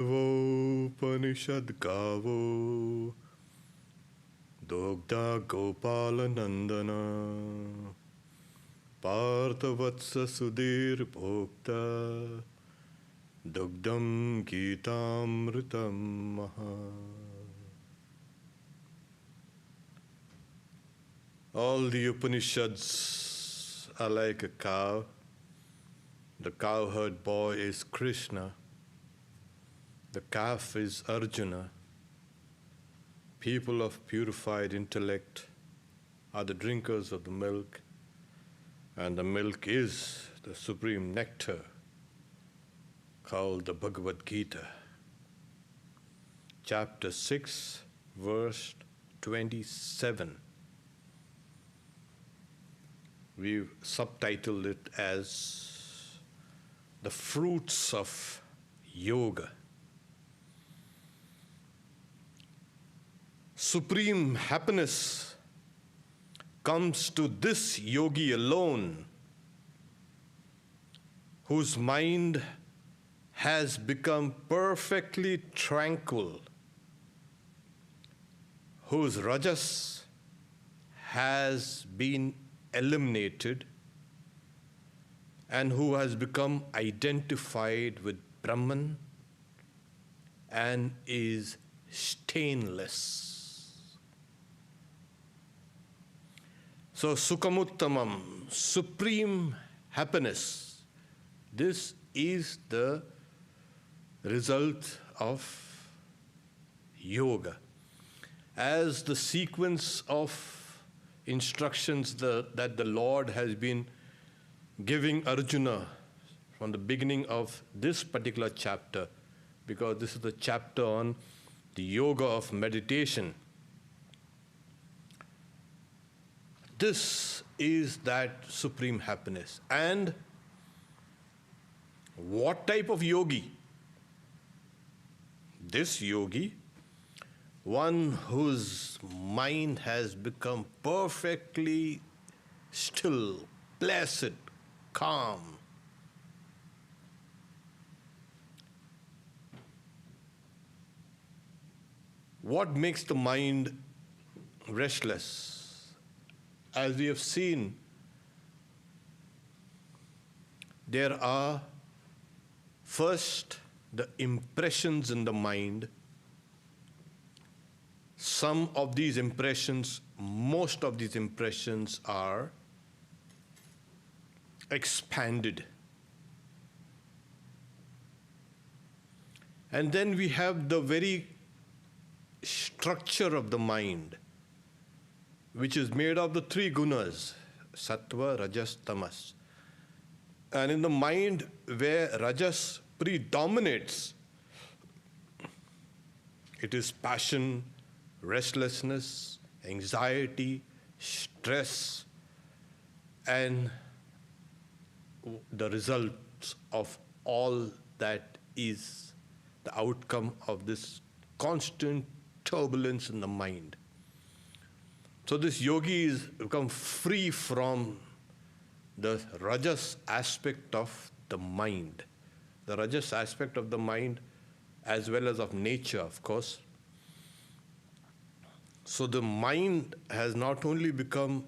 Upanishad Gavo Dogda Gopala Nandana Parthavatsa Sudhir Bhokta Dugdam Gitamritam Maha. All the Upanishads are like a cow. The cowherd boy is Krishna. The calf is Arjuna. People of purified intellect are the drinkers of the milk, and the milk is the supreme nectar called the Bhagavad-Gita. Chapter 6, verse 27. We've subtitled it as The Fruits of Yoga. Supreme happiness comes to this yogi alone, whose mind has become perfectly tranquil, whose rajas has been eliminated, and who has become identified with Brahman and is stainless. So, Sukhamuttamam, supreme happiness, this is the result of yoga. As the sequence of instructions that the Lord has been giving Arjuna from the beginning of this particular chapter, because this is the chapter on the yoga of meditation. This is that supreme happiness. And what type of yogi? This yogi, one whose mind has become perfectly still, placid, calm. What makes the mind restless? As we have seen, there are first the impressions in the mind. Some of these impressions, most of these impressions are expanded. And then we have the very structure of the mind, which is made of the three gunas, sattva, rajas, tamas. And in the mind where rajas predominates, it is passion, restlessness, anxiety, stress, and the results of all that is the outcome of this constant turbulence in the mind. So this yogi is become free from the rajas aspect of the mind. The rajas aspect of the mind as well as of nature, of course. So the mind has not only become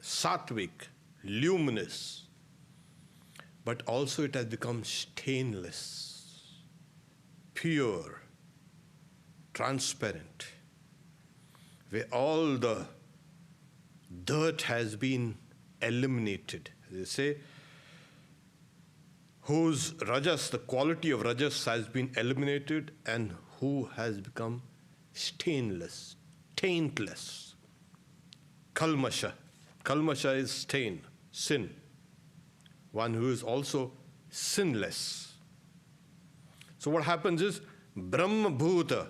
sattvic, luminous, but also it has become stainless, pure, transparent, where all the dirt has been eliminated. They say, whose rajas, the quality of rajas has been eliminated and who has become stainless, taintless. Kalmasha. Kalmasha is stain, sin. One who is also sinless. So what happens is, Brahma Bhuta,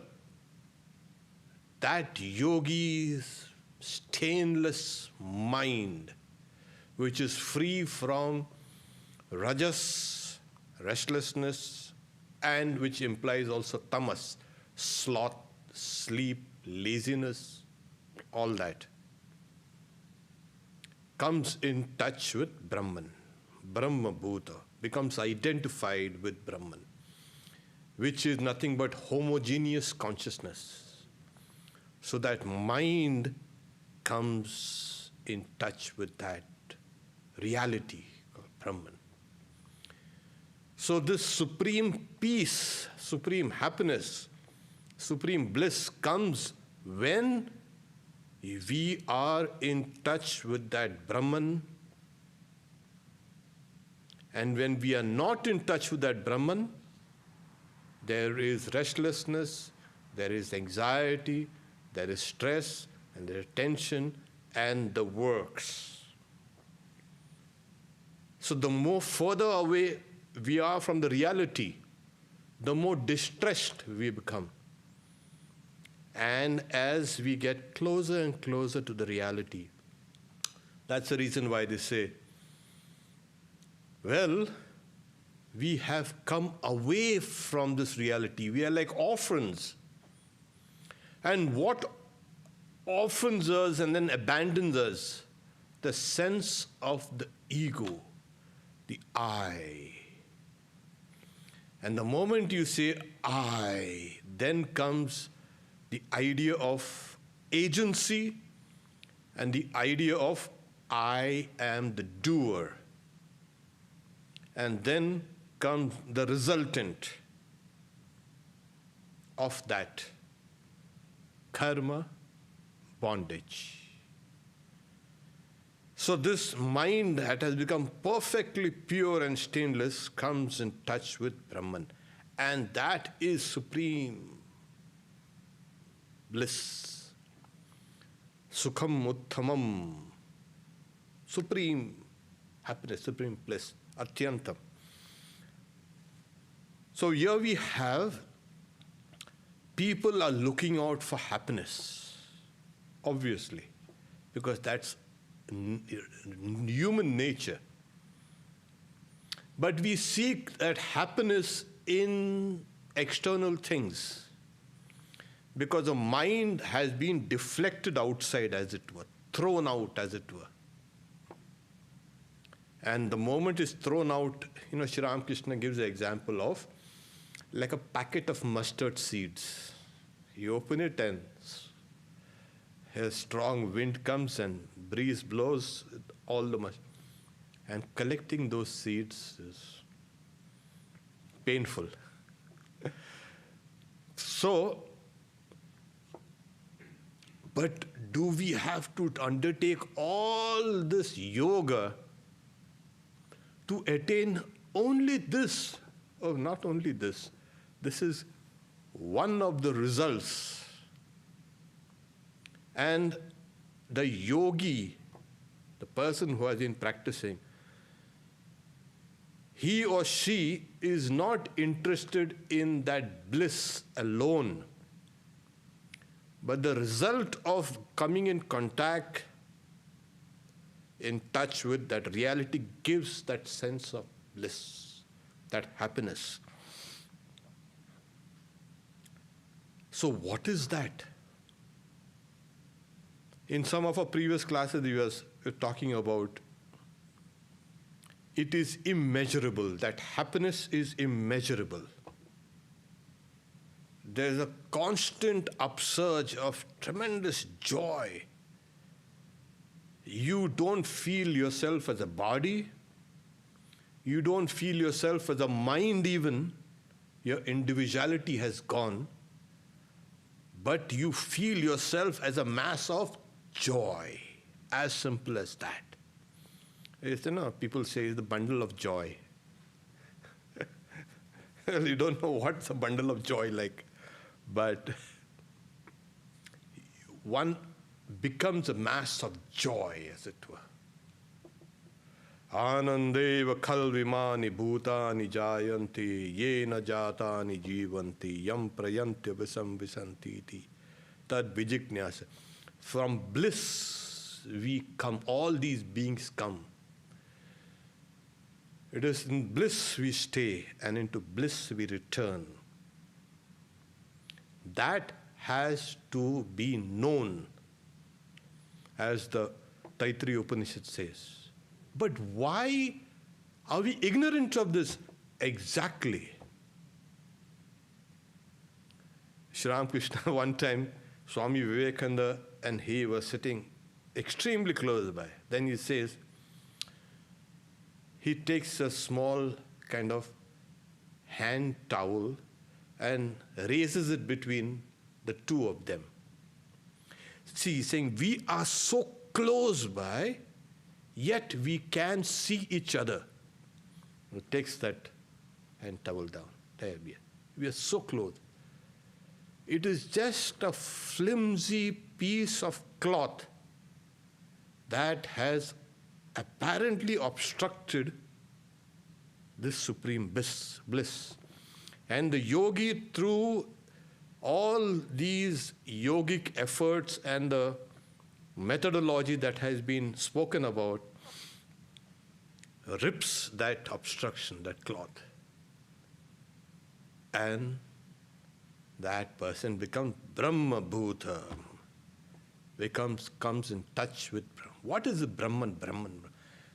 that yogi's stainless mind, which is free from rajas, restlessness, and which implies also tamas, sloth, sleep, laziness, all that, comes in touch with Brahman. Brahma Bhuta becomes identified with Brahman. which is nothing but homogeneous consciousness. So that mind comes in touch with that reality called Brahman. So this supreme peace, supreme happiness, supreme bliss comes when we are in touch with that Brahman. And when we are not in touch with that Brahman, there is restlessness, there is anxiety, there is stress, and there is tension, and the works. So the more further away we are from the reality, the more distressed we become. And as we get closer and closer to the reality, that's the reason why they say, well, we have come away from this reality. We are like orphans. And what orphans us and then abandons us? The sense of the ego, the I. And the moment you say I, then comes the idea of agency and the idea of I am the doer. And then comes the resultant of that karma, bondage. So this mind that has become perfectly pure and stainless comes in touch with Brahman. And that is supreme bliss. Sukham utthamam. Supreme happiness, supreme bliss. Atyantam. So here we have people are looking out for happiness, obviously, because that's human nature. But we seek that happiness in external things because the mind has been deflected outside, as it were, thrown out, as it were. And the moment it's thrown out, Sri Ramakrishna gives the example of like a packet of mustard seeds. You open it and a strong wind comes and breeze blows all the mustard. And collecting those seeds is painful. So, but do we have to undertake all this yoga to attain only this? Oh, not only this. This is one of the results. And the yogi, the person who has been practicing, he or she is not interested in that bliss alone, but the result of coming in contact, in touch with that reality, gives that sense of bliss, that happiness. So what is that? In some of our previous classes, we were talking about it is immeasurable, that happiness is immeasurable. There's a constant upsurge of tremendous joy. You don't feel yourself as a body. You don't feel yourself as a mind even. Your individuality has gone. But you feel yourself as a mass of joy. As simple as that. It's, people say it's the bundle of joy. You don't know what's a bundle of joy like. But one becomes a mass of joy, as it were. Anandeva khalvimani bhutani jayanti yena jatani jivanti yam prayantya visam visantiti tad vijignyasa. From bliss we come, all these beings come. It is in bliss we stay, and into bliss we return. That has to be known, as the Taittiriya Upanishad says. But why are we ignorant of this? Exactly. Sri Ramakrishna, one time, Swami Vivekananda and he were sitting extremely close by. Then he says, he takes a small kind of hand towel and raises it between the two of them. See, he's saying, we are so close by, yet we can see each other. He takes that hand towel down. There we are so close. It is just a flimsy piece of cloth that has apparently obstructed this supreme bliss. And the yogi, through all these yogic efforts and the methodology that has been spoken about, rips that obstruction, that cloth. And that person becomes Brahma Bhuta, comes in touch with Brahman. What is the Brahman?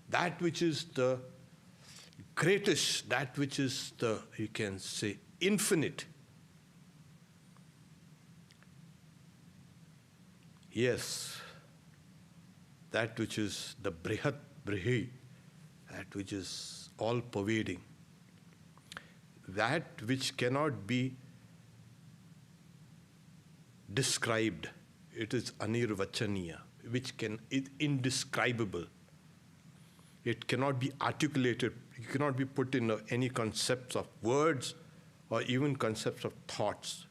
That which is the greatest, that which is the, you can say, infinite. Yes, that which is the Brihat Brihi, that which is all-pervading, that which cannot be described. It is anirvachaniya, which is indescribable. It cannot be articulated. It cannot be put in any concepts of words or even concepts of thoughts.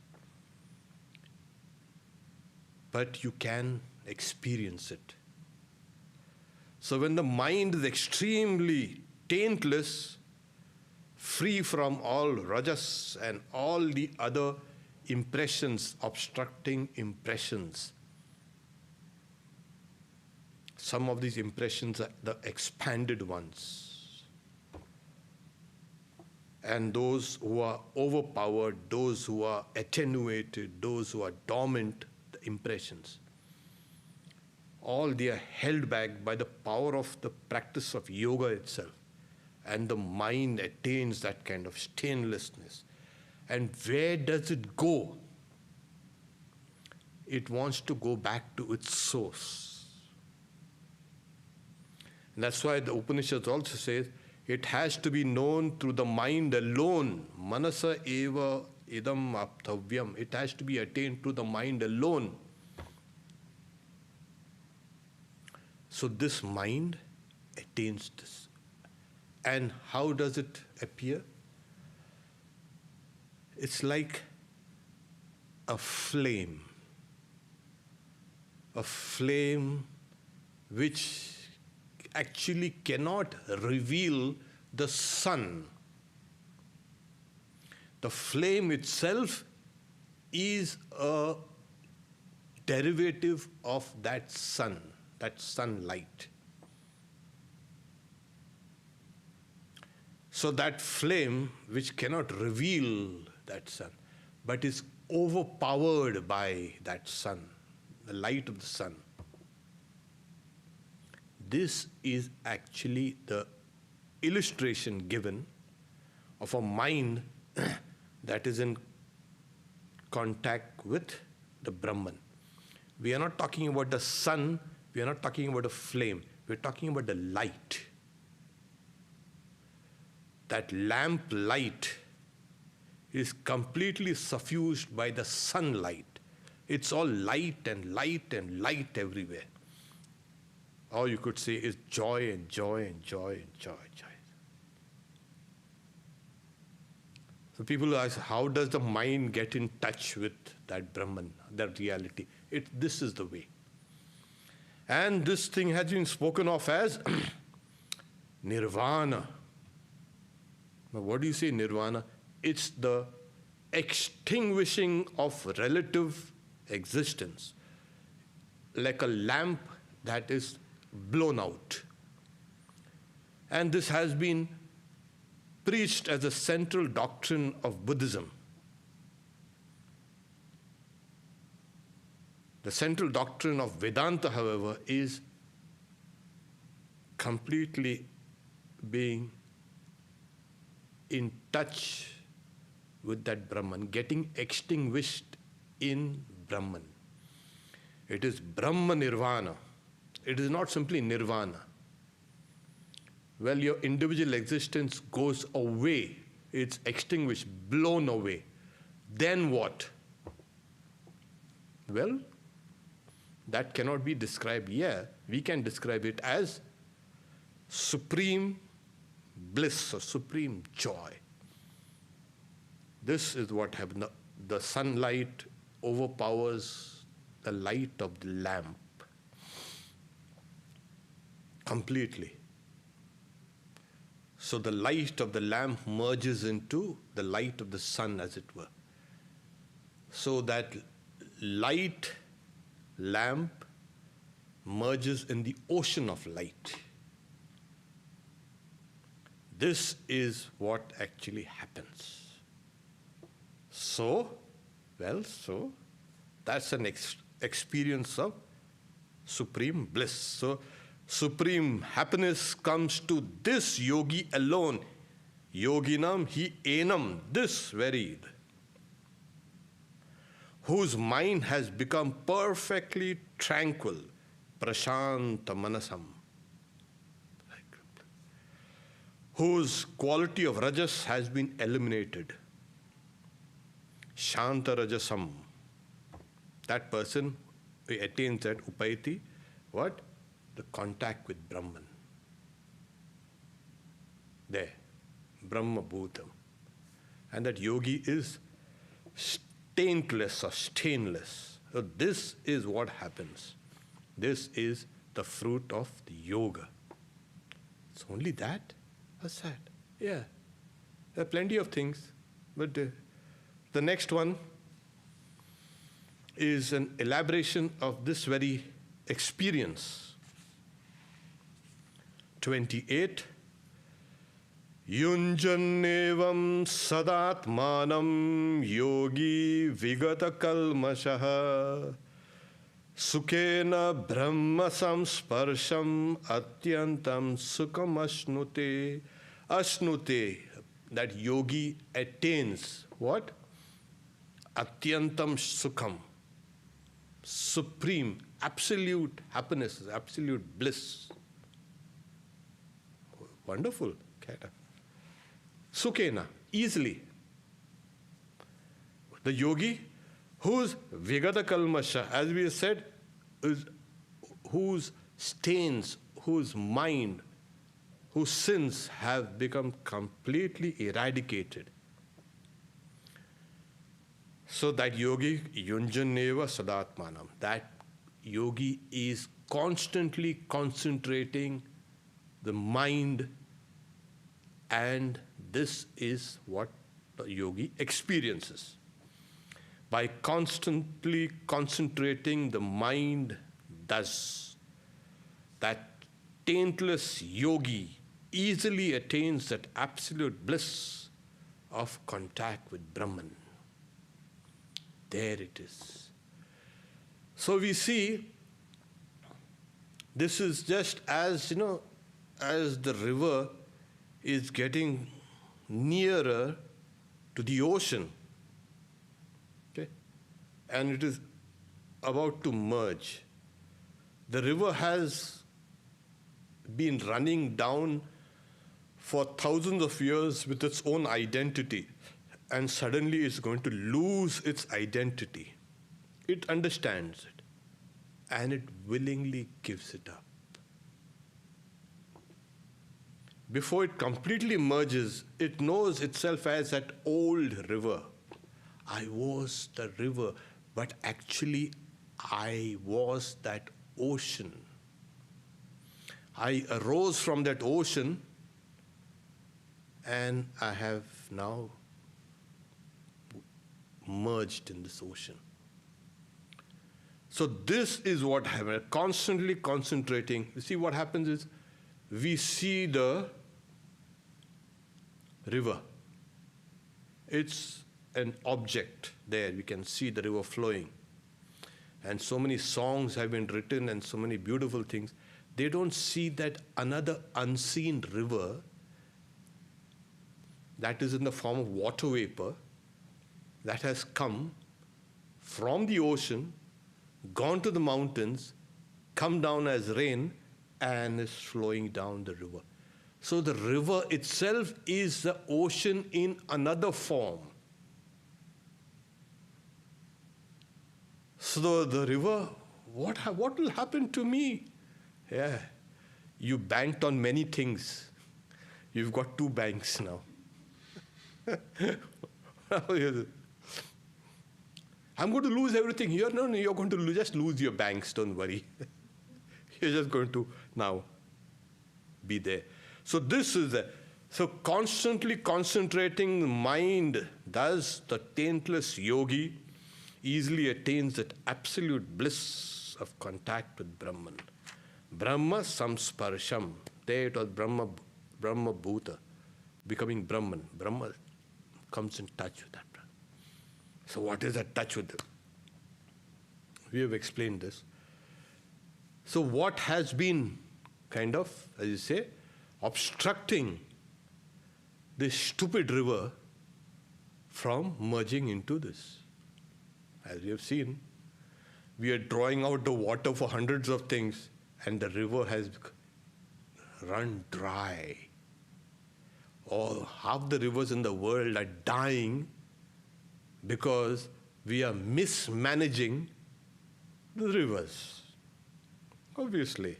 But you can experience it. So when the mind is extremely taintless, free from all rajas and all the other impressions, obstructing impressions. Some of these impressions are the expanded ones. And those who are overpowered, those who are attenuated, those who are dormant, the impressions. All they are held back by the power of the practice of yoga itself. And the mind attains that kind of stainlessness. And where does it go? It wants to go back to its source. And that's why the Upanishads also says, it has to be known through the mind alone. Manasa eva idam aptavyam. It has to be attained through the mind alone. So this mind attains this. And how does it appear? It's like a flame which actually cannot reveal the sun. The flame itself is a derivative of that sun, that sunlight. So that flame which cannot reveal that sun, but is overpowered by that sun, the light of the sun. This is actually the illustration given of a mind that is in contact with the Brahman. We are not talking about the sun, we are not talking about a flame, we are talking about the light. That lamp light is completely suffused by the sunlight. It's all light and light and light everywhere. Or you could say it's joy and joy and joy and joy. So people ask, how does the mind get in touch with that Brahman, that reality? This is the way. And this thing has been spoken of as Nirvana. Now, what do you say, Nirvana? It's the extinguishing of relative existence, like a lamp that is blown out. And this has been preached as a central doctrine of Buddhism. The central doctrine of Vedanta, however, is completely being in touch with that Brahman, getting extinguished in Brahman. It is Brahma Nirvana. It is not simply Nirvana. Well, your individual existence goes away. It's extinguished, blown away. Then what? Well, that cannot be described here. We can describe it as supreme bliss or supreme joy. This is what happens. The sunlight overpowers the light of the lamp completely. So the light of the lamp merges into the light of the sun, as it were. So that light lamp merges in the ocean of light. This is what actually happens. So that's an experience of supreme bliss. So supreme happiness comes to this yogi alone. Yoginam hi enam, this very, whose mind has become perfectly tranquil, prashanta manasam, whose quality of rajas has been eliminated, shanta rajasam. That person who attains that upayati, what? The contact with Brahman. There, Brahma Bhutam. And that yogi is taintless or stainless. So this is what happens. This is the fruit of the yoga. It's only that? What's that? Yeah, there are plenty of things. But the next one is an elaboration of this very experience. 28. Yunjanevam sadatmanam yogi vigata kalmashaha sukena brahma samsparsham atyantam sukham ashnute. Ashnute, that yogi attains what? Atyantam sukham, supreme, absolute happiness, absolute bliss. Wonderful. Sukhena, easily. The yogi whose vigata kalmasha, as we have said, whose stains, whose mind, whose sins have become completely eradicated. So that yogi, yunjaneva sadatmanam, that yogi is constantly concentrating the mind, and this is what the yogi experiences. By constantly concentrating the mind, thus, that taintless yogi easily attains that absolute bliss of contact with Brahman. There it is. So we see, this is just as, as the river is getting nearer to the ocean, okay, and it is about to merge. The river has been running down for thousands of years with its own identity, and suddenly it's going to lose its identity. It understands it, and it willingly gives it up. Before it completely merges, it knows itself as that old river. I was the river, but actually I was that ocean. I arose from that ocean, and I have now merged in this ocean. So this is what happens, constantly concentrating. You see, what happens is, we see the river. It's an object there. We can see the river flowing. And so many songs have been written and so many beautiful things. They don't see that another unseen river that is in the form of water vapor that has come from the ocean, gone to the mountains, come down as rain, and is flowing down the river. So the river itself is the ocean in another form. So the river, what will happen to me? Yeah, you banked on many things. You've got 2 banks now. I'm going to lose everything here. No, you're going to just lose your banks, don't worry. You're just going to now be there. So this is so constantly concentrating the mind, thus the taintless yogi easily attains that absolute bliss of contact with Brahman. Brahma samsparsham. There it was Brahma Bhuta, becoming Brahman. Brahma comes in touch with that. So what is that touch with it? We have explained this. So what has been kind of, as you say, obstructing this stupid river from merging into this? As we have seen, we are drawing out the water for hundreds of things, and the river has run dry. Half the rivers in the world are dying because we are mismanaging the rivers. Obviously.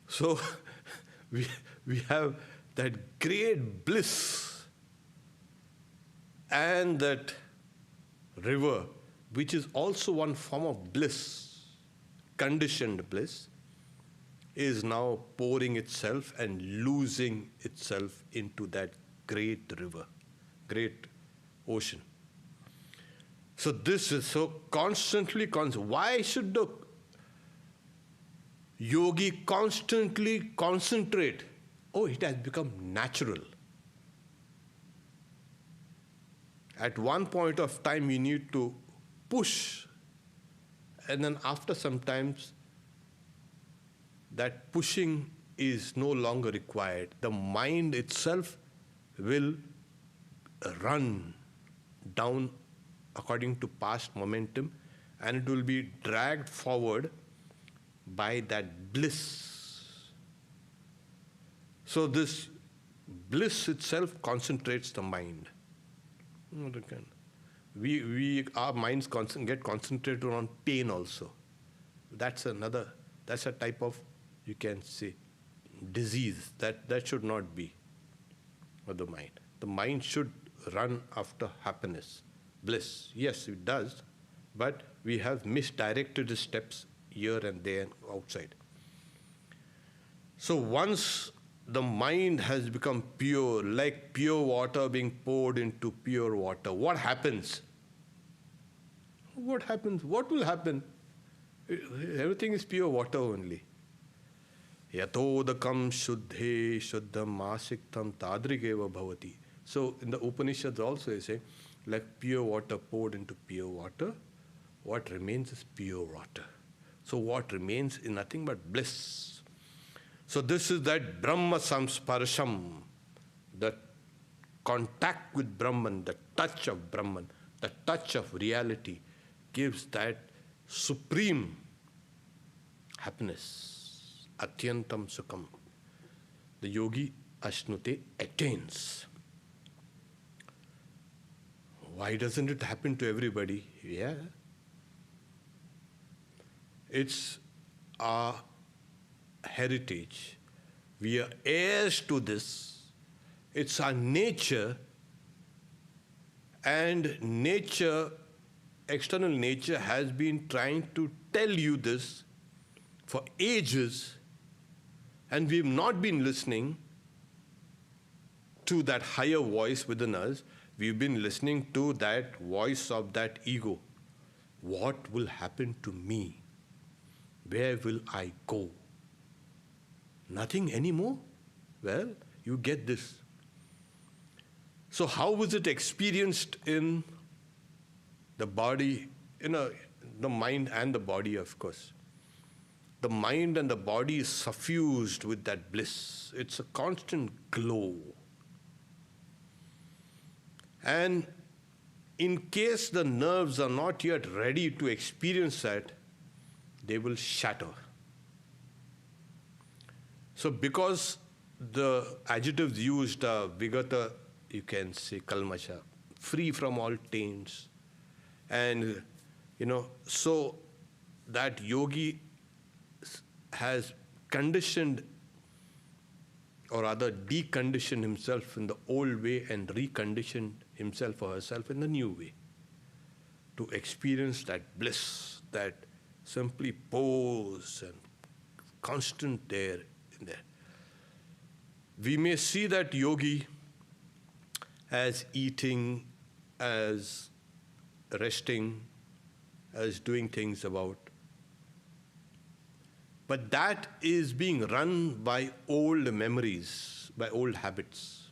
So we have that great bliss, and that river, which is also one form of bliss, conditioned bliss, is now pouring itself and losing itself into that great river, great ocean. So this is so constantly, why should the yogi constantly concentrate? Oh, it has become natural. At one point of time, you need to push, and then after some times, that pushing is no longer required. The mind itself will run down according to past momentum, and it will be dragged forward by that bliss. So this bliss itself concentrates the mind. Our minds get concentrated on pain also. That's a type of, you can say, disease. That should not be of the mind. The mind should run after happiness, bliss. Yes, it does, but we have misdirected the steps here and there outside. So once the mind has become pure, like pure water being poured into pure water, what happens? What happens? What will happen? Everything is pure water only. Yatodakam shuddhe shuddham asiktam tadrigeva bhavati. So in the Upanishads also they say, like pure water poured into pure water, what remains is pure water. So what remains is nothing but bliss. So this is that Brahma samsparsham, the contact with Brahman, the touch of Brahman, the touch of reality gives that supreme happiness, atyantam sukham. The yogi ashnute attains. Why doesn't it happen to everybody? Yeah. It's our heritage. We are heirs to this. It's our nature, and nature, external nature, has been trying to tell you this for ages, and we've not been listening to that higher voice within us. We've been listening to that voice of that ego. What will happen to me? Where will I go? Nothing anymore? Well, you get this. So how was it experienced in the body, the mind and the body, of course? The mind and the body is suffused with that bliss. It's a constant glow. And in case the nerves are not yet ready to experience that, they will shatter. So because the adjectives used are vigata, you can say kalmasha, free from all taints. And, so that yogi has conditioned, or rather deconditioned himself in the old way and reconditioned himself or herself in the new way to experience that bliss that simply pours and constant there in there. We may see that yogi as eating, as resting, as doing things about. But that is being run by old memories, by old habits.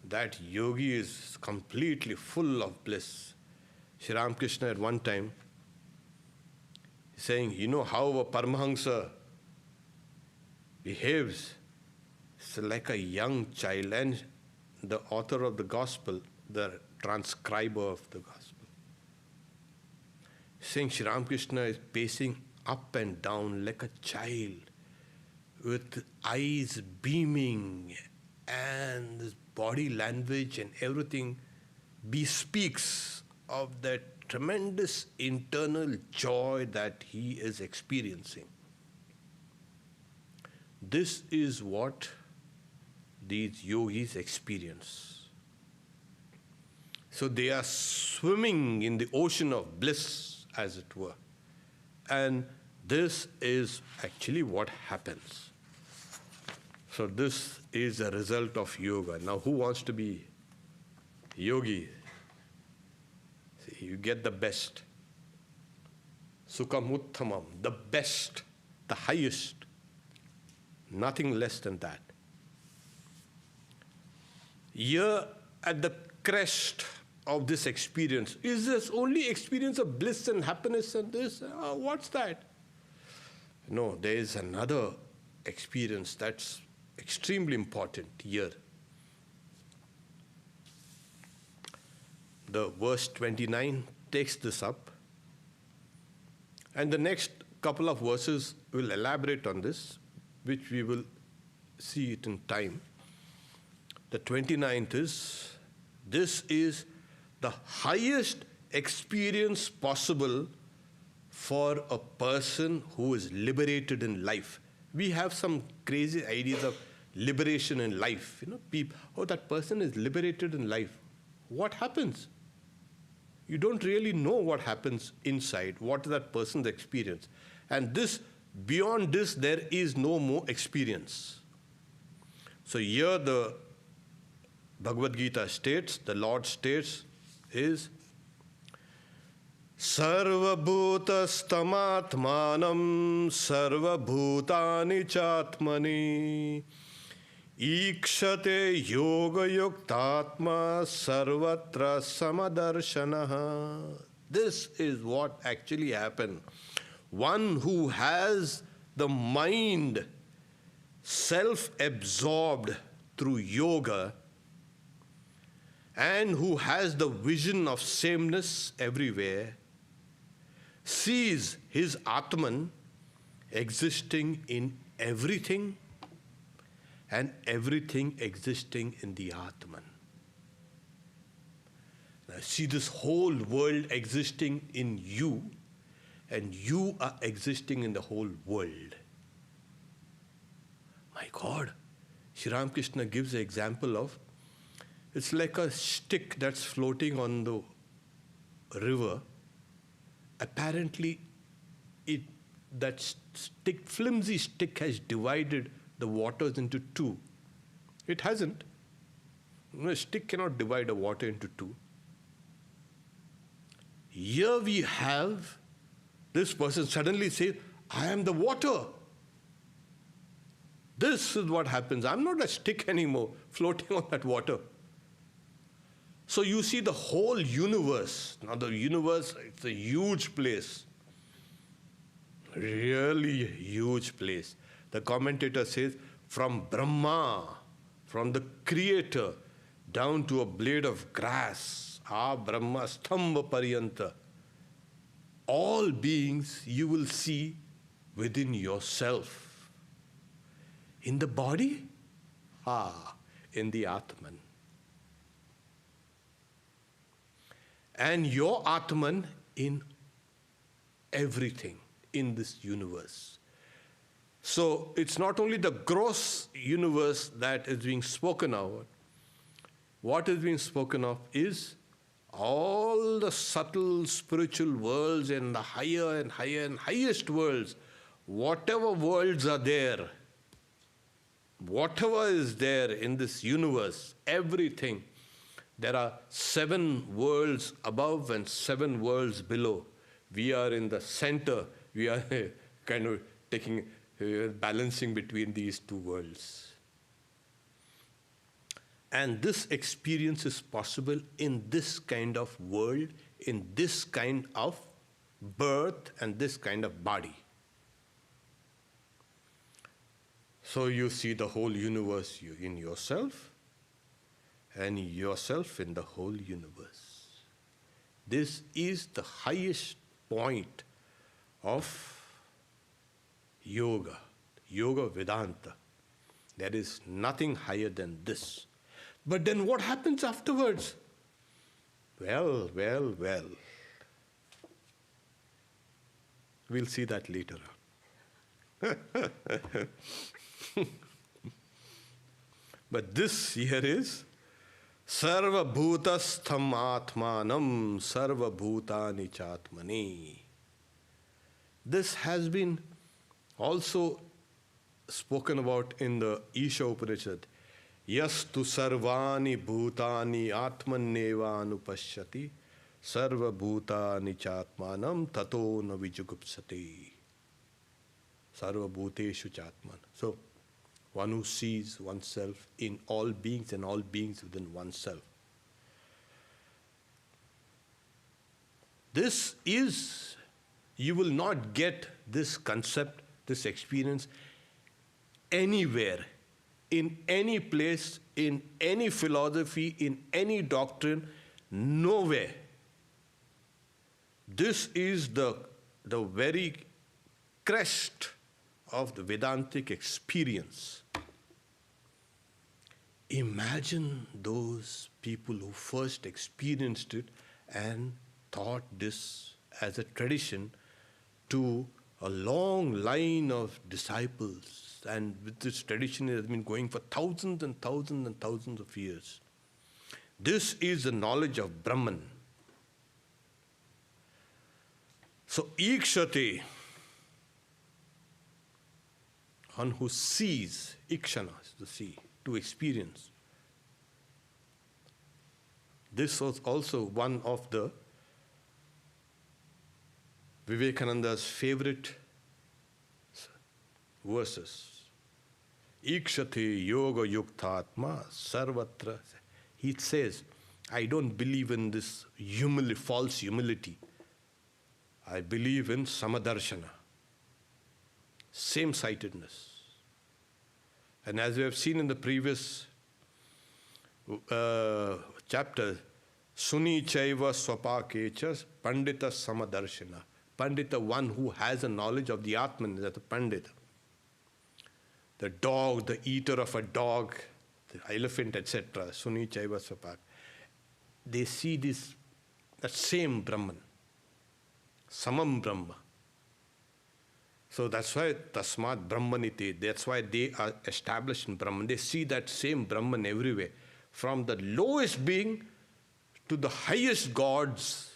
That yogi is completely full of bliss. Sri Ramakrishna at one time saying, how a Paramahansa behaves. It's like a young child. And the author of the gospel, the transcriber of the gospel, saying Sri Ramakrishna is pacing up and down like a child with eyes beaming, and his body language and everything bespeaks of that tremendous internal joy that he is experiencing. This is what these yogis experience. So they are swimming in the ocean of bliss, as it were. And this is actually what happens. So this is a result of yoga. Now, who wants to be yogi? See, you get the best. Sukham Uttamam, the best, the highest. Nothing less than that. Here at the crest of this experience, is this only experience of bliss and happiness and this? What's that? No, there is another experience that's extremely important here. The verse 29 takes this up, and the next couple of verses will elaborate on this, which we will see it in time. The 29th is, this is the highest experience possible for a person who is liberated in life. We have some crazy ideas of liberation in life. People, that person is liberated in life. What happens? You don't really know what happens inside, what is that person's experience. And this, beyond this, there is no more experience. So here the Bhagavad-Gita states, the Lord states, is Sarvabhutastamatmanam sarvabhutani chatmani ikshate yoga yuktatma sarvatra samadarshanaha. This is what actually happened. One who has the mind self-absorbed through yoga and who has the vision of sameness everywhere, sees his Atman existing in everything and everything existing in the Atman. Now see this whole world existing in you, and you are existing in the whole world. My God, Sri Ramakrishna gives an example of, it's like a stick that's floating on the river. Apparently, that stick, flimsy stick, has divided the waters into two. It hasn't. A stick cannot divide a water into two. Here we have this person suddenly says, I am the water. This is what happens. I'm not a stick anymore floating on that water. So you see the whole universe. Now the universe, it's a huge place. Really huge place. The commentator says, from Brahma, from the creator, down to a blade of grass, Ha Brahma Stambha Paryanta. All beings you will see within yourself. In the body? In the Atman. And your Atman in everything in this universe. So it's not only the gross universe that is being spoken of. What is being spoken of is all the subtle spiritual worlds and the higher and higher and highest worlds. Whatever worlds are there, whatever is there in this universe, everything. There are 7 worlds above and 7 worlds below. We are in the center. We are kind of balancing between these 2 worlds. And this experience is possible in this kind of world, in this kind of birth and this kind of body. So you see the whole universe in yourself and yourself in the whole universe. This is the highest point of yoga, yoga Vedanta. There is nothing higher than this. But then what happens afterwards? Well. We'll see that later on. But this here is Sarva Bhutastham Atmanam Sarva Bhutani Chatmani. This has been also spoken about in the Isha Upanishad. Yastu sarvani bhutani atmanneva anupashyati sarva bhutani chatmanam tato na vijugupsati. Sarva bhuteshu chatman. So, one who sees oneself in all beings and all beings within oneself. This is, you will not get this concept, this experience anywhere, in any place, in any philosophy, in any doctrine, nowhere. This is the very crest of the Vedantic experience. Imagine those people who first experienced it and taught this as a tradition to a long line of disciples, and with this tradition it has been going for thousands and thousands and thousands of years. This is the knowledge of Brahman. So, ikshate, one who sees, ikshana is to see, to experience. This was also one of the Vivekananda's favorite verses. Ikshate yoga yuktatma sarvatra. He says, I don't believe in this false humility. I believe in samadarshana, same-sightedness. And as we have seen in the previous chapter, suni chaiva swapakecha pandita samadarshana. Pandita, one who has a knowledge of the Atman, is a pandita. The dog, the eater of a dog, the elephant, etc. Suni chaiva swapak. They see that same Brahman. Samam Brahma. So that's why Tasmat Brahmaniti, that's why they are established in Brahman. They see that same Brahman everywhere. From the lowest being to the highest gods,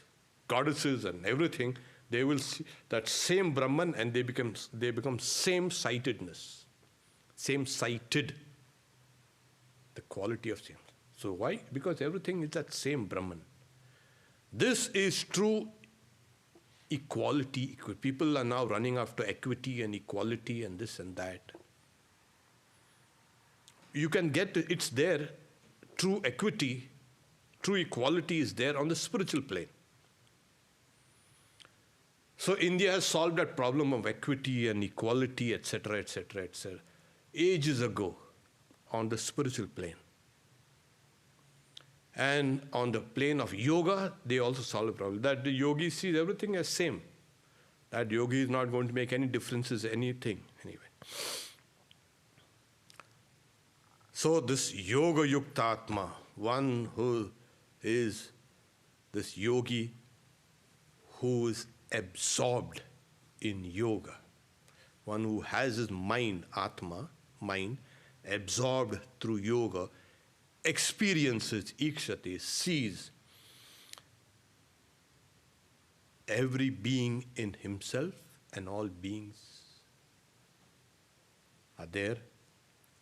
goddesses and everything, they will see that same Brahman and they become same-sightedness. Same-sighted. The quality of same. So why? Because everything is that same Brahman. This is true equality. People are now running after equity and equality and this and that. You can get it's there. True equity, true equality is there on the spiritual plane. So India has solved that problem of equity and equality, etc., etc., etc., ages ago on the spiritual plane. And on the plane of yoga, they also solve the problem. That the yogi sees everything as same. That yogi is not going to make any differences, anything, anyway. So this yoga yuktatma, one who is this yogi who is absorbed in yoga, one who has his mind, atma, mind, absorbed through yoga, experiences, ikshate, sees every being in himself, and all beings are there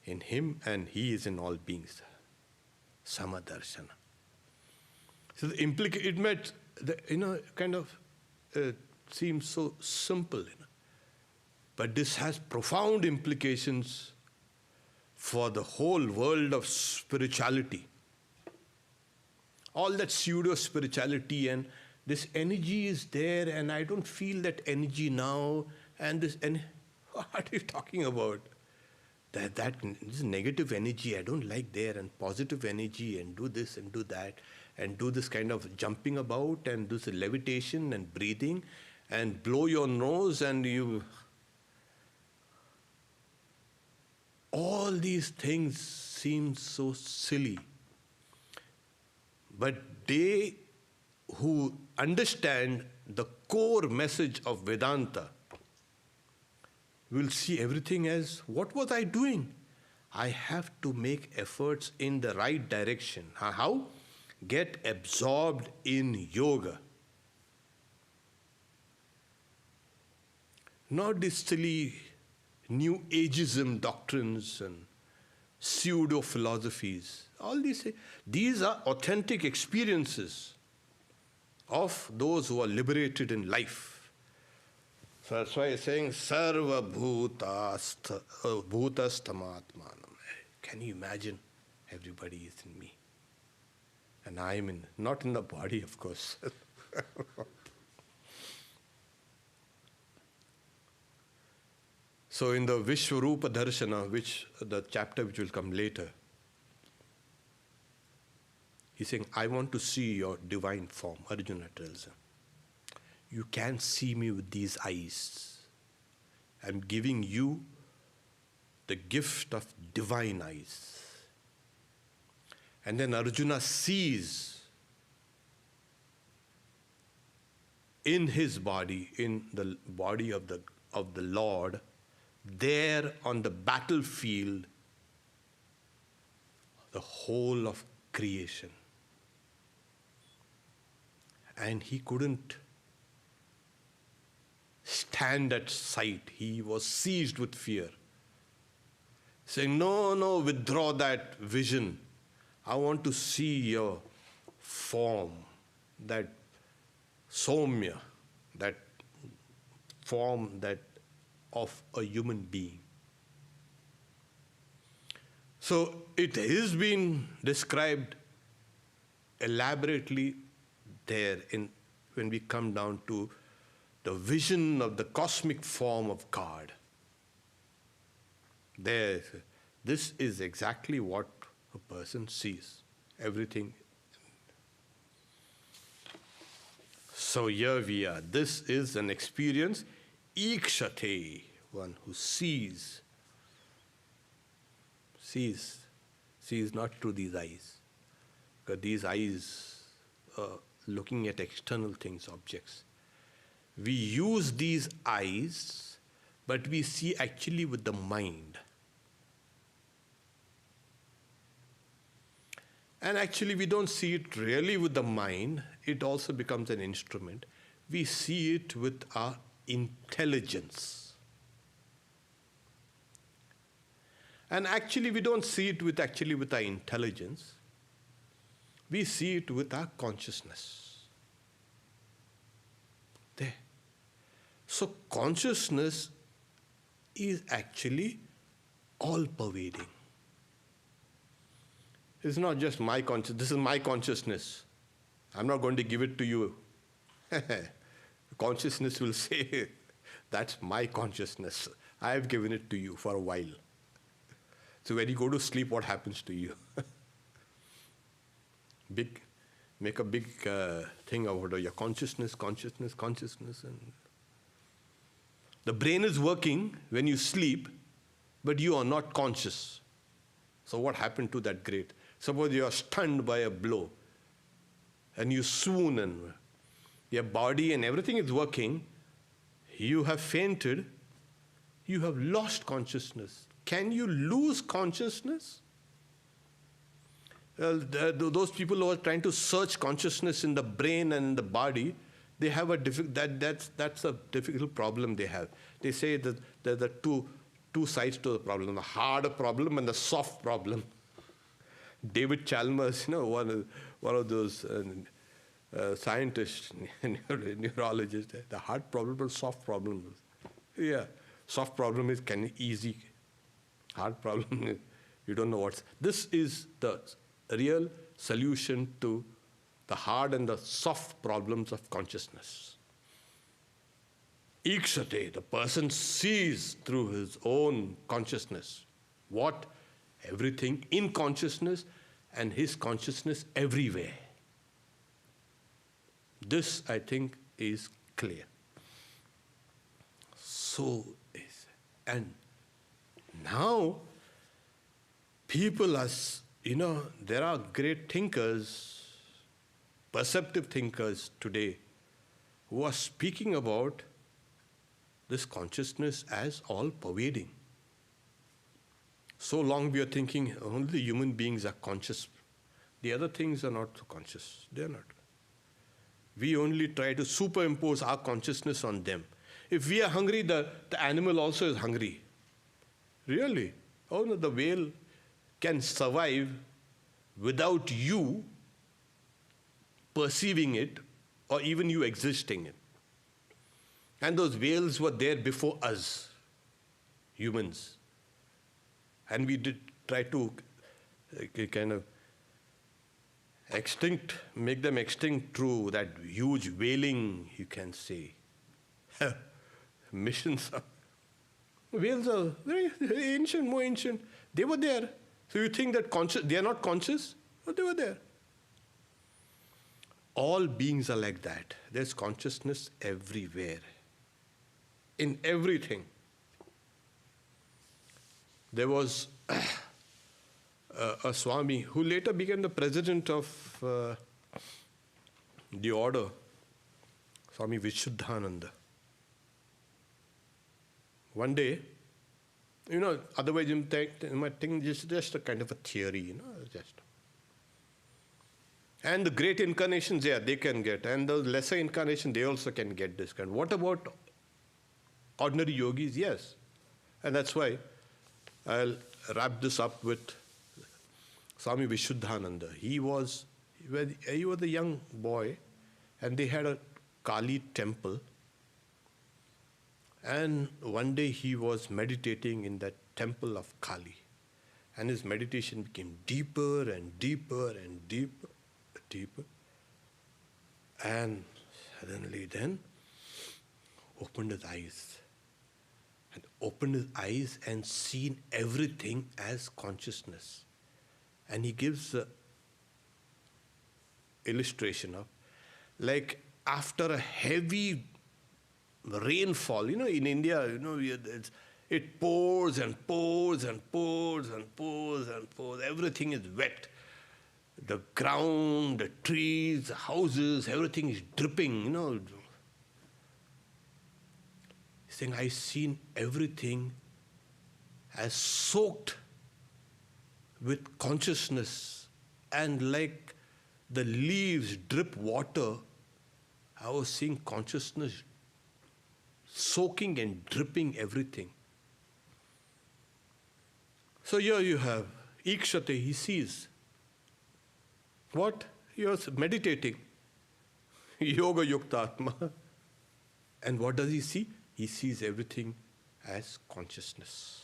in him, and he is in all beings. Samadarshana. So the it might, kind of seems so simple, but this has profound implications for the whole world of spirituality. All that pseudo-spirituality and this energy is there, and I don't feel that energy now, and this, what are you talking about? This negative energy I don't like there, and positive energy, and do this and do that, and do this kind of jumping about, and do the levitation and breathing, and blow your nose, and you... All these things seem so silly. But they who understand the core message of Vedanta will see everything as, what was I doing? I have to make efforts in the right direction. How? Get absorbed in yoga. Not this silly New Ageism doctrines and pseudo-philosophies. All these are authentic experiences of those who are liberated in life. So that's why it's saying, Sarva bhutastamatmanam. Can you imagine? Everybody is in me. And I am not in the body, of course. So in the Vishwarupa Darshana, the chapter which will come later, he's saying, I want to see your divine form. Arjuna tells him, you can't see me with these eyes. I'm giving you the gift of divine eyes. And then Arjuna sees in his body, in the body of the Lord, there on the battlefield, the whole of creation. And he couldn't stand at sight. He was seized with fear. Saying, no, withdraw that vision. I want to see your form, that Somya, that form that of a human being. So it has been described elaborately there when we come down to the vision of the cosmic form of God. This is exactly what a person sees. Everything. So here we are. This is an experience. Ikshate, one who sees not through these eyes. Because these eyes are looking at external things, objects. We use these eyes, but we see actually with the mind. And actually we don't see it really with the mind. It also becomes an instrument. We see it with our intelligence. And actually we don't see it with our intelligence. We see it with our consciousness. There. So consciousness is actually all-pervading. It's not just my consciousness. This is my consciousness. I'm not going to give it to you. Consciousness will say, that's my consciousness. I have given it to you for a while. So when you go to sleep, what happens to you? big, make a big thing out of your consciousness, and the brain is working when you sleep, but you are not conscious. So what happened to that great? Suppose you are stunned by a blow, and you swoon, and your body and everything is working, you have fainted, you have lost consciousness. Can you lose consciousness? Those people who are trying to search consciousness in the brain and in the body, they have that's a difficult problem they have. They say that there are two sides to the problem: the hard problem and the soft problem. David Chalmers, one of those scientists, neurologists, the hard problem and soft problem. Yeah, soft problem is easy. Hard problem is you don't know what's. This is the real solution to the hard and the soft problems of consciousness. Ikshate, the person sees through his own consciousness what? Everything in consciousness and his consciousness everywhere. This, I think, is clear. So is. And now, people are, there are great thinkers, perceptive thinkers today, who are speaking about this consciousness as all-pervading. So long we are thinking only human beings are conscious. The other things are not so conscious. They are not. We only try to superimpose our consciousness on them. If we are hungry, the animal also is hungry. Really? Oh no, the whale can survive without you perceiving it or even you existing it. And those whales were there before us, humans. And we did try to kind of make them extinct through that huge whaling, you can say. Missions are. Whales are very ancient, more ancient. They were there. So you think that they are not conscious? But they were there. All beings are like that. There's consciousness everywhere. In everything. There was a Swami who later became the president of the order, Swami Vishuddhananda. One day, otherwise you might think just a kind of a theory, just. And the great incarnations, yeah, they can get. And the lesser incarnations, they also can get this kind. What about ordinary yogis? Yes. And that's why I'll wrap this up with Swami Vishuddhananda. He was a young boy, and they had a Kali temple. And one day he was meditating in that temple of Kali. And his meditation became deeper and deeper and deeper. And suddenly then opened his eyes. And opened his eyes and seen everything as consciousness. And he gives an illustration of, like after a heavy rainfall, in India, it pours and pours and pours and pours and pours. Everything is wet. The ground, the trees, the houses, everything is dripping, He's saying, I've seen everything as soaked with consciousness, and like the leaves drip water, I was seeing consciousness soaking and dripping everything. So here you have Ikshate, he sees. What? He was meditating. Yoga Yuktatma. And what does he see? He sees everything as consciousness.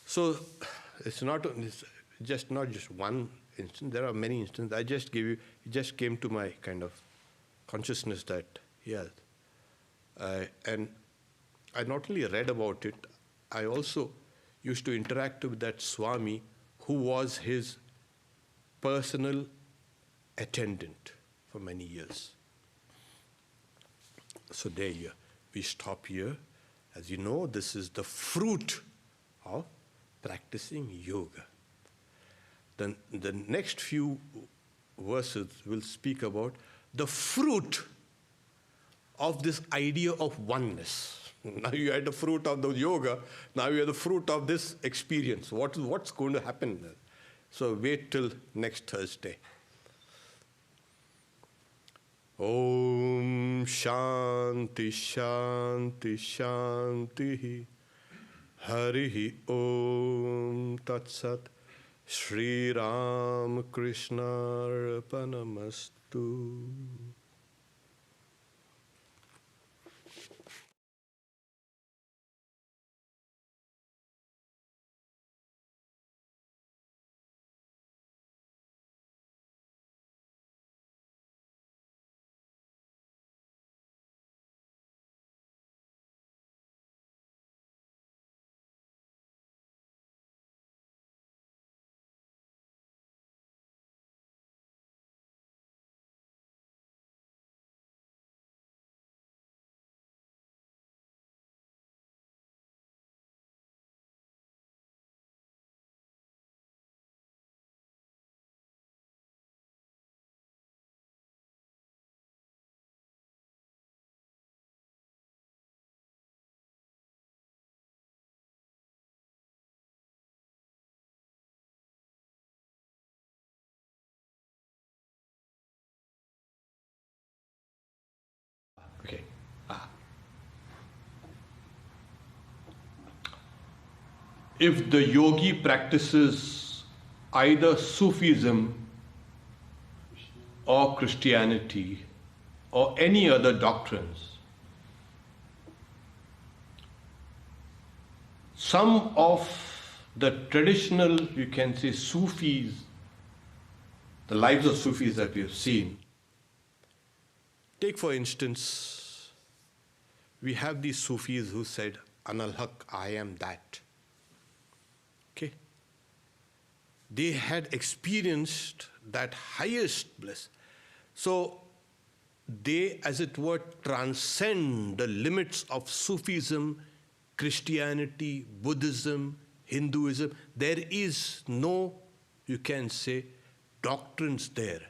So it's not just one instance. There are many instances. I just gave you. It just came to my kind of consciousness that and I not only read about it, I also used to interact with that Swami who was his personal attendant for many years. So there you, we stop here. As you know, this is the fruit of practicing yoga. Then the next few verses will speak about the fruit of this idea of oneness. Now you had the fruit of the yoga, now you have the fruit of this experience. What's going to happen? So wait till next Thursday. Om Shanti Shanti Shanti Harihi Om Tat Sat Shri Ram Krishna Arpanamastu. Okay. If the yogi practices either Sufism or Christianity or any other doctrines, some of the traditional, you can say, Sufis, the lives of Sufis that we have seen, take for instance, we have these Sufis who said, Anal Haq, I am that. Okay? They had experienced that highest bliss. So they, as it were, transcend the limits of Sufism, Christianity, Buddhism, Hinduism. There is no, you can say, doctrines there.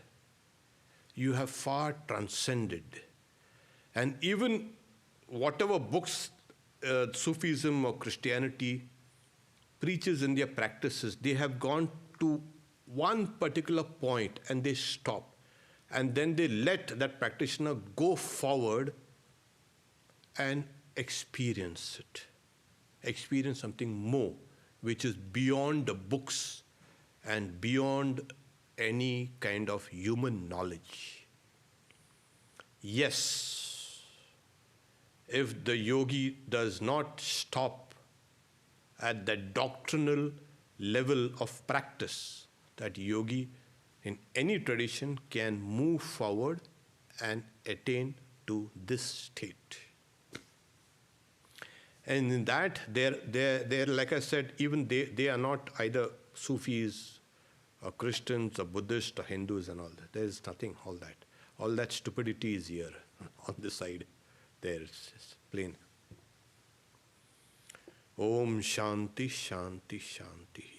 You have far transcended. And even whatever books Sufism or Christianity preaches in their practices, they have gone to one particular point and they stop. And then they let that practitioner go forward and experience it. Experience something more, which is beyond the books and beyond any kind of human knowledge. Yes, if the yogi does not stop at the doctrinal level of practice, that yogi in any tradition can move forward and attain to this state. And in that, they're like I said, even they are not either Sufis or Christians or Buddhists or Hindus and all that. There is nothing, all that. All that stupidity is here on this side. There, it's plain. Om Shanti Shanti Shanti.